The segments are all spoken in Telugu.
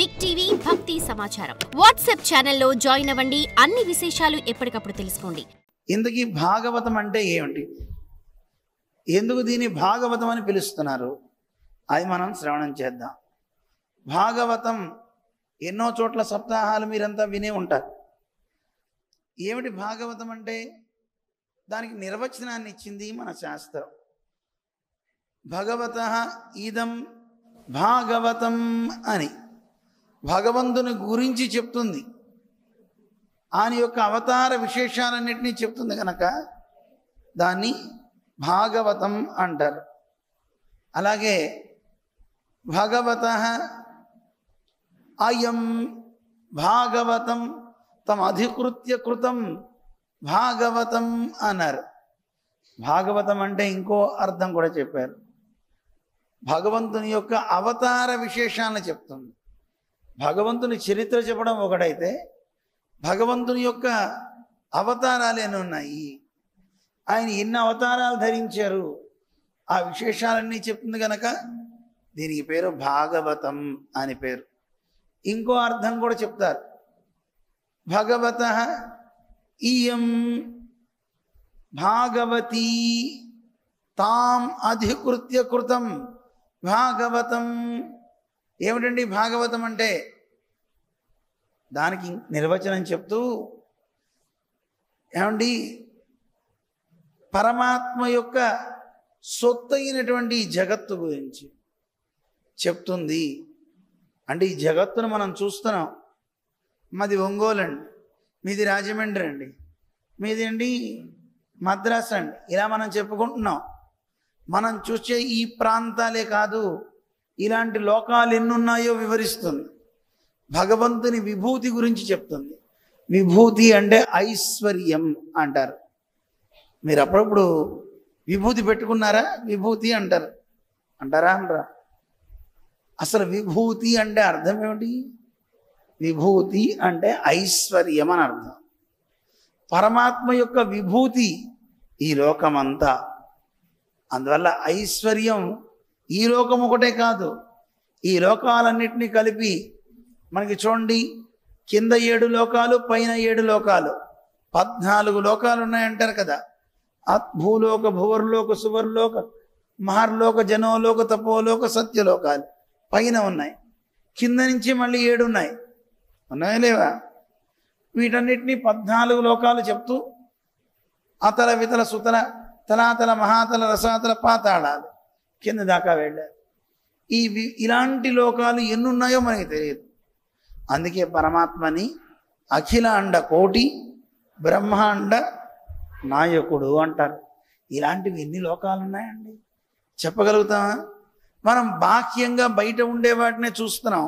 బిగ్ టీవీ భక్తి సమాచారం వాట్సాప్ ఛానల్లో జాయిన్ అవ్వండి. అన్ని విశేషాలు ఎప్పటికప్పుడు తెలుసుకోండి. ఇందుకీ భాగవతం అంటే ఏమిటి, ఎందుకు దీన్ని భాగవతం అని పిలుస్తున్నారు, అది మనం శ్రవణం చేద్దాం. భాగవతం ఎన్నో చోట్ల సప్తాహాలు మీరంతా వినే ఉంటారు. ఏమిటి భాగవతం అంటే? దానికి నిర్వచనాన్ని ఇచ్చింది మన శాస్త్రం. భగవతః ఇదం భాగవతం అని భగవంతుని గురించి చెప్తుంది. ఆయన యొక్క అవతార విశేషాలన్నింటినీ చెప్తుంది కనుక దాన్ని భాగవతం అంటారు. అలాగే భగవతః అయం భాగవతం తమ అధికృత్య కృతం భాగవతం అన్నారు. భాగవతం అంటే ఇంకో అర్థం కూడా చెప్పారు. భగవంతుని యొక్క అవతార విశేషాలను చెప్తుంది. భగవంతుని చరిత్ర చెప్పడం ఒకటైతే భగవంతుని యొక్క అవతారాలు ఎన్ని ఉన్నాయి, ఆయన ఎన్ని అవతారాలు ధరించారు, ఆ విశేషాలన్నీ చెప్తుంది కనుక దీనికి పేరు భాగవతం అని పేరు. ఇంకో అర్థం కూడా చెప్తారు. భగవతః ఇయం భాగవతీ తాం అధికృత్య కృతం భాగవతం. ఏమిటండి భాగవతం అంటే? దానికి నిర్వచనం చెప్తూ ఏమండి, పరమాత్మ యొక్క సొత్తు అయినటువంటి జగత్తు గురించి చెప్తుంది. అంటే ఈ జగత్తును మనం చూస్తున్నాం. మాది ఒంగోలు అండి, మీది రాజమండ్రి అండి, మీది అండి మద్రాసు అండి, ఇలా మనం చెప్పుకుంటున్నాం. మనం చూసే ఈ ప్రాంతాలే కాదు, ఇలాంటి లోకాలు ఎన్నున్నాయో వివరిస్తుంది. భగవంతుని విభూతి గురించి చెప్తుంది. విభూతి అంటే ఐశ్వర్యం అంటారు. మీరు అప్పుడప్పుడు విభూతి పెట్టుకున్నారా? విభూతి అంటారు, అంటారా అనరా? అసలు విభూతి అంటే అర్థం ఏమిటి? విభూతి అంటే ఐశ్వర్యం అని అర్థం. పరమాత్మ యొక్క విభూతి ఈ లోకమంతా. అందువల్ల ఐశ్వర్యం ఈ లోకం ఒకటే కాదు, ఈ లోకాలన్నింటినీ కలిపి మనకి చూడండి, కింద 7 లోకాలు, పైన 7 లోకాలు, 14 లోకాలు ఉన్నాయంటారు కదా. భూలోక, భువర్లోక, సువర్లోక, మహర్లోక, జనోలోక, తపోలోక, సత్యలోకాలు పైన ఉన్నాయి. కింద నుంచి మళ్ళీ 7 ఉన్నాయి. ఉన్నాయా లేవా? వీటన్నిటినీ 14 లోకాలు చెప్తూ అతల వితల సుతల తలాతల మహాతల రసాతల పాతాళాలు కింద దాకా వెళ్ళారు. ఇలాంటి లోకాలు ఎన్నున్నాయో మనకి తెలియదు. అందుకే పరమాత్మని అఖిలాండ కోటి బ్రహ్మాండ నాయకుడు అంటారు. ఇలాంటివి ఎన్ని లోకాలు ఉన్నాయండి చెప్పగలుగుతామా? మనం బాహ్యంగా బయట ఉండే వాటినే చూస్తున్నాం.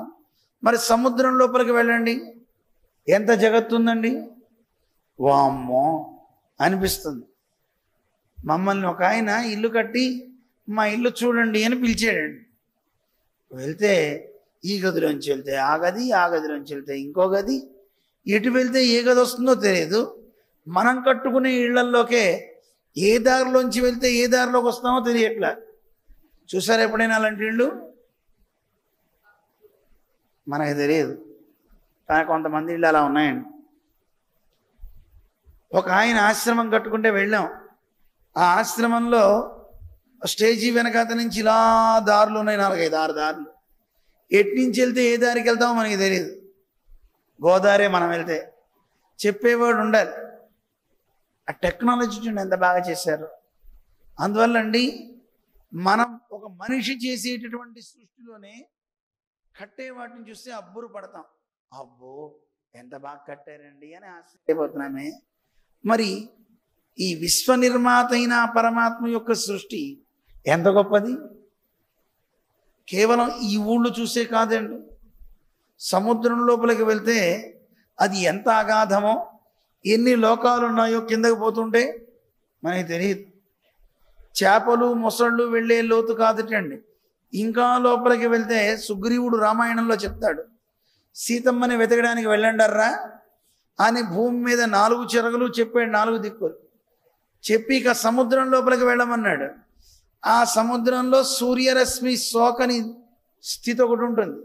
మరి సముద్రం లోపలికి వెళ్ళండి, ఎంత జగత్తు ఉందండి. వామ్మో అనిపిస్తుంది. మమ్మల్ని ఒక ఆయన ఇల్లు కట్టి మా ఇల్లు చూడండి అని పిలిచాడండి. వెళ్తే ఈ గదిలోంచి వెళ్తే ఆ గది, ఆ గదిలోంచి వెళ్తే ఇంకో గది, ఎటు వెళ్తే ఏ గది వస్తుందో తెలియదు. మనం కట్టుకునే ఇళ్లల్లోకే ఏ దారిలోంచి వెళ్తే ఏ దారిలోకి వస్తామో తెలియట్లా. చూసారా ఎప్పుడైనా అలాంటి ఇళ్ళు? మనకి తెలియదు, కానీ కొంతమంది ఇళ్ళు అలా ఉన్నాయండి. ఒక ఆయన ఆశ్రమం కట్టుకుంటే వెళ్ళాం. ఆ ఆశ్రమంలో స్టేజీ వెనకాత నుంచి ఇలా దారులు ఉన్నాయి, 4-5-6 దారులు. ఎట్నుంచి వెళ్తే ఏ దారికి వెళ్తామో మనకి తెలియదు. గోదావరి మనం వెళ్తే చెప్పేవాడు ఉండాలి. ఆ టెక్నాలజీ చూడండి ఎంత బాగా చేశారు. అందువల్ల అండి, మనం ఒక మనిషి చేసేటటువంటి సృష్టిలోనే కట్టే వాటిని చూస్తే అబ్బురు పడతాం. అబ్బో ఎంత బాగా కట్టారండి అని ఆశ్చర్యపోతున్నామే. మరి ఈ విశ్వనిర్మాత అయిన పరమాత్మ యొక్క సృష్టి ఎంత గొప్పది. కేవలం ఈ ఊళ్ళు చూసే కాదండి, సముద్రం లోపలికి వెళ్తే అది ఎంత అగాధమో, ఎన్ని లోకాలు ఉన్నాయో కిందకి పోతుంటే మనకి తెలియదు. చేపలు మొసళ్ళు వెళ్ళే లోతు కాదుటండి. ఇంకా లోపలికి వెళ్తే సుగ్రీవుడు రామాయణంలో చెప్తాడు, సీతమ్మని వెతకడానికి వెళ్ళండర్రా అని భూమి మీద 4 చెరగులు చెప్పాడు, 4 దిక్కులు చెప్పి ఇక సముద్రం లోపలికి వెళ్ళమన్నాడు. ఆ సముద్రంలో సూర్యరశ్మి సోకని స్థితి ఒకటి ఉంటుంది.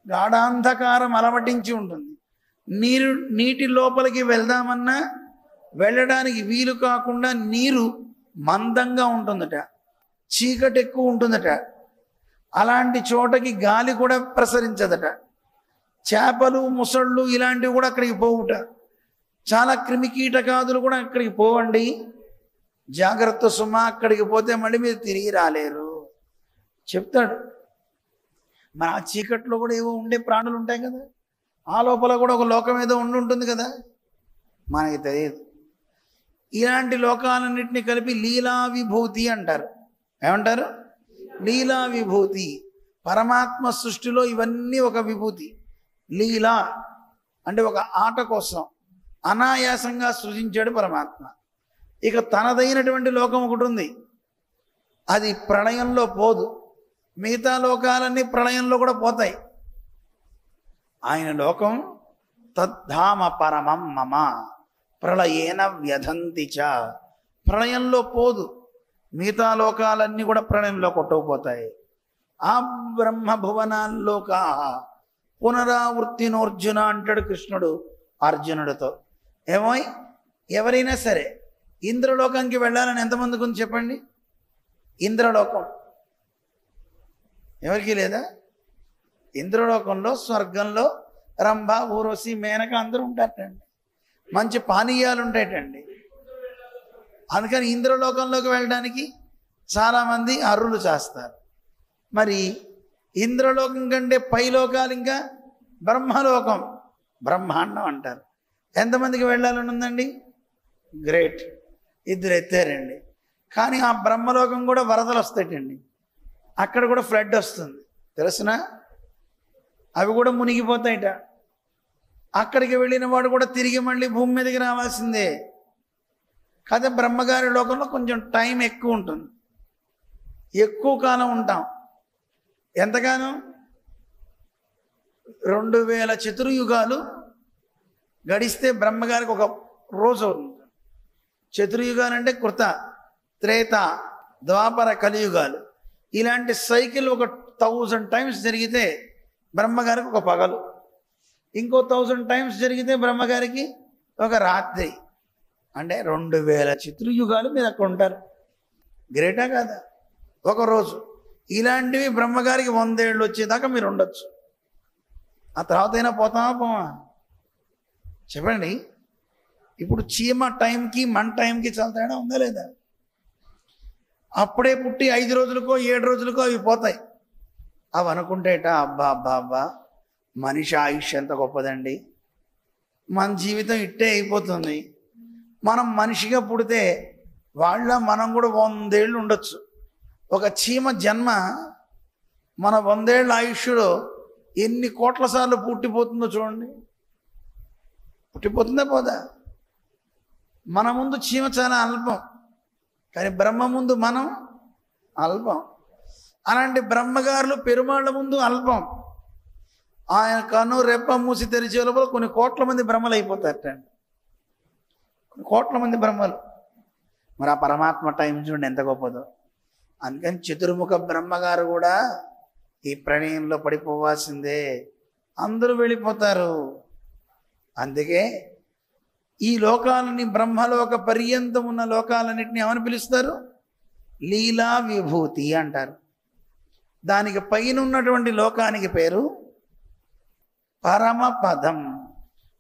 గాఢాంధకారం అలవటించి ఉంటుంది. నీటి లోపలికి వెళ్దామన్నా వెళ్ళడానికి వీలు కాకుండా నీరు మందంగా ఉంటుందట, చీకటి ఎక్కువ ఉంటుందట. అలాంటి చోటకి గాలి కూడా ప్రసరించదట. చేపలు, ముసళ్ళు ఇలాంటివి కూడా అక్కడికి పోవుట. చాలా క్రిమికీటకాదులు కూడా అక్కడికి పోవండి, జాగ్రత్త సుమా, అక్కడికి పోతే మళ్ళీ మీరు తిరిగి రాలేరు చెప్తాడు. మరి ఆ చీకట్లో కూడా ఏవో ఉండే ప్రాణులు ఉంటాయి కదా, ఆ లోపల కూడా ఒక లోకం ఏదో ఉంటుంది కదా, మనకి తెలియదు. ఇలాంటి లోకాలన్నింటినీ కలిపి లీలా విభూతి అంటారు. ఏమంటారు? లీలా విభూతి. పరమాత్మ సృష్టిలో ఇవన్నీ ఒక విభూతి. లీలా అంటే ఒక ఆట కోసం అనాయాసంగా సృజించాడు పరమాత్మ. ఇక తనదైనటువంటి లోకం ఒకటి ఉంది, అది ప్రళయంలో పోదు. మిగతా లోకాలన్నీ ప్రళయంలో కూడా పోతాయి. ఆయన లోకం తద్ధామ పరమం మమ ప్రళయేన వ్యధంతి చ. ప్రళయంలో పోదు, మిగతా లోకాలన్నీ కూడా ప్రళయంలో కొట్టుకుపోతాయి. ఆ బ్రహ్మభువనాల్లోకా పునరావృత్తినోర్జున అంటాడు కృష్ణుడు అర్జునుడితో. ఏమో ఎవరైనా సరే ఇంద్రలోకానికి వెళ్ళాలని ఎంతమందికి ఉంది చెప్పండి? ఇంద్రలోకం ఎవరికి లేదా? ఇంద్రలోకంలో స్వర్గంలో రంభ, ఊర్వశి, మేనక అందరూ ఉంటారటండి. మంచి పానీయాలు ఉంటాయటండి. అందుకని ఇంద్రలోకంలోకి వెళ్ళడానికి చాలామంది అర్రులు చేస్తారు. మరి ఇంద్రలోకం కంటే పై లోకాలు ఇంకా బ్రహ్మలోకం, బ్రహ్మాండం అంటారు. ఎంతమందికి వెళ్ళాలని ఉందండి? గ్రేట్, 2 ఎత్తారండి. కానీ ఆ బ్రహ్మలోకం కూడా వరదలు వస్తాయటండి, అక్కడ కూడా ఫ్లడ్ వస్తుంది తెలుసునా? అవి కూడా మునిగిపోతాయిట. అక్కడికి వెళ్ళిన వాడు కూడా తిరిగి మళ్ళీ భూమి మీదకి రావాల్సిందే. కాదే బ్రహ్మగారి లోకంలో కొంచెం టైం ఎక్కువ ఉంటుంది, ఎక్కువ కాలం ఉంటాం. ఎంతగానో 2000 చతుర్యుగాలు గడిస్తే బ్రహ్మగారికి ఒక రోజు అవుతుంది. చతుర్యుగాలు అంటే కృత, త్రేత, ద్వాపర, కలియుగాలు. ఇలాంటి సైకిల్ ఒక 1000 టైమ్స్ జరిగితే బ్రహ్మగారికి ఒక పగలు, ఇంకో 1000 టైమ్స్ జరిగితే బ్రహ్మగారికి ఒక రాత్రి. అంటే 2000 చతుర్యుగాలు మీరు అక్కడ ఉంటారు. గ్రేటా కాదా? ఒకరోజు. ఇలాంటివి బ్రహ్మగారికి 100 ఏళ్ళు వచ్చేదాకా మీరు ఉండొచ్చు. ఆ తర్వాత అయినా పోతామా పోమా చెప్పండి? ఇప్పుడు చీమ టైంకి మన టైంకి చాలా తేడా ఉందా లేదా? అప్పుడే పుట్టి 5 రోజులకో 7 రోజులకో అవి పోతాయి. అవి అనుకుంటేట అబ్బా అబ్బా అబ్బా మనిషి ఆయుష్ ఎంత గొప్పదండి, మన జీవితం ఇట్టే అయిపోతుంది. మనం మనిషిగా పుడితే మనం కూడా 100 ఏళ్ళు ఉండొచ్చు. ఒక చీమ జన్మ మన 100 ఏళ్ళ ఆయుష్లో ఎన్ని కోట్ల సార్లు పుట్టిపోతుందో చూడండి. పుట్టిపోతుందా పోదా? మన ముందు చీమ చాలా అల్పం, కానీ బ్రహ్మ ముందు మనం అల్పం. అలాంటి బ్రహ్మగారులు పెరుమాళ్ళ ముందు అల్పం. ఆయన కన్ను రెప్ప మూసి తెరిచే లోపల కొన్ని కోట్ల మంది బ్రహ్మలు అయిపోతారట. కొన్ని కోట్ల మంది బ్రహ్మలు. మరి ఆ పరమాత్మ టైం చూడండి ఎంత గొప్పదో. అందుకని చతుర్ముఖ బ్రహ్మగారు కూడా ఈ ప్రణయంలో పడిపోవాల్సిందే, అందరూ వెళ్ళిపోతారు. అందుకే ఈ లోకాలని, బ్రహ్మలోక పర్యంతం ఉన్న లోకాలన్నింటినీ ఏమని పిలుస్తారు? లీలా విభూతి అంటారు. దానికి పైన ఉన్నటువంటి లోకానికి పేరు పరమపదం,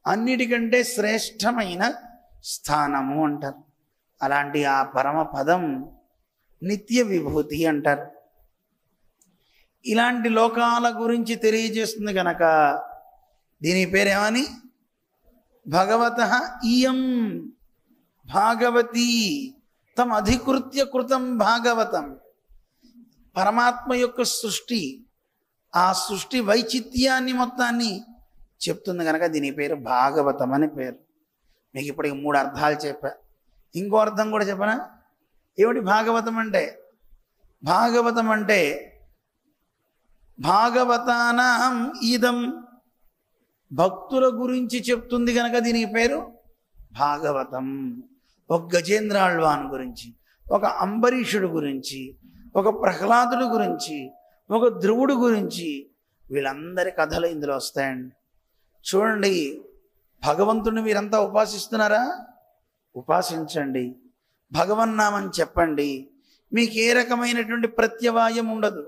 అన్నిటికంటే శ్రేష్టమైన స్థానము అంటారు. అలాంటి ఆ పరమపదం నిత్య విభూతి అంటారు. ఇలాంటి లోకాల గురించి తెలియజేస్తుంది కనుక దీని పేరేమని? భగవతః ఇయం భాగవతి తం అధికృత్య కృతం భాగవతం. పరమాత్మ యొక్క సృష్టి, ఆ సృష్టి వైచిత్యాన్ని మొత్తాన్ని చెప్తుంది కనుక దీని పేరు భాగవతం అని పేరు. మీకు ఇప్పటికి 3 అర్థాలు చెప్పా, ఇంకో అర్థం కూడా చెప్పనా? ఏమిటి భాగవతం అంటే? భాగవతం అంటే భాగవతానాం ఇదం, భక్తుల గురించి చెప్తుంది కనుక దీనికి పేరు భాగవతం. ఒక గజేంద్రాళ్వాన్ గురించి, ఒక అంబరీషుడు గురించి, ఒక ప్రహ్లాదుడు గురించి, ఒక ధ్రువుడు గురించి, వీళ్ళందరి కథలు ఇందులో వస్తాయండి. చూడండి, భగవంతుడిని మీరంతా ఉపాసిస్తున్నారా? ఉపాసించండి, భగవన్నామని చెప్పండి. మీకు ఏ రకమైనటువంటి ప్రత్యవాయం ఉండదు,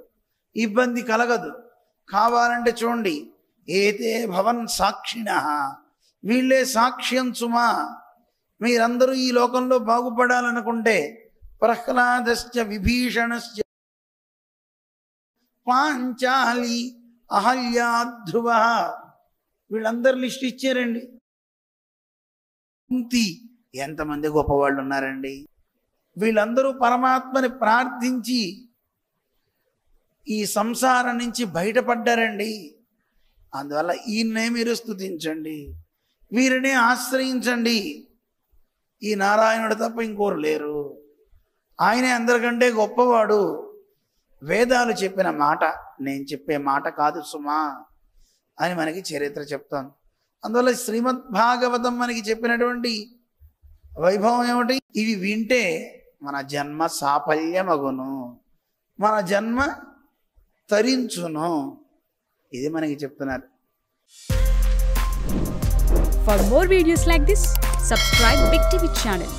ఇబ్బంది కలగదు. కావాలంటే చూడండి, ఏతే భవన్ సాక్షిణః, వీళ్ళే సాక్ష్యం సుమా. మీరందరూ ఈ లోకంలో బాగుపడాలనుకుంటే ప్రహ్లాదశ్చ విభీషణశ్చ పాంచాలి అహల్యా ధ్రువ, వీళ్ళందరూ లిస్ట్ ఇచ్చారండి. కుంతి, ఎంతమంది గొప్పవాళ్ళు ఉన్నారండి. వీళ్ళందరూ పరమాత్మని ప్రార్థించి ఈ సంసారం నుంచి బయటపడ్డారండి. అందువల్ల ఈయన్నే మీరు స్తుతించండి, వీరినే ఆశ్రయించండి. ఈ నారాయణుడు తప్ప ఇంకోరు లేరు, ఆయనే అందరికంటే గొప్పవాడు. వేదాలు చెప్పిన మాట నేను చెప్పే మాట కాదు సుమా అని మనకి చరిత్ర చెప్తాను. అందువల్ల శ్రీమద్ భాగవతం మనకి చెప్పినటువంటి వైభవం ఏమిటి? ఇవి వింటే మన జన్మ సాఫల్యమగును, మన జన్మ తరించును, ఇది మనకి చెప్తున్నారు. For more videos like this, subscribe Big TV channel.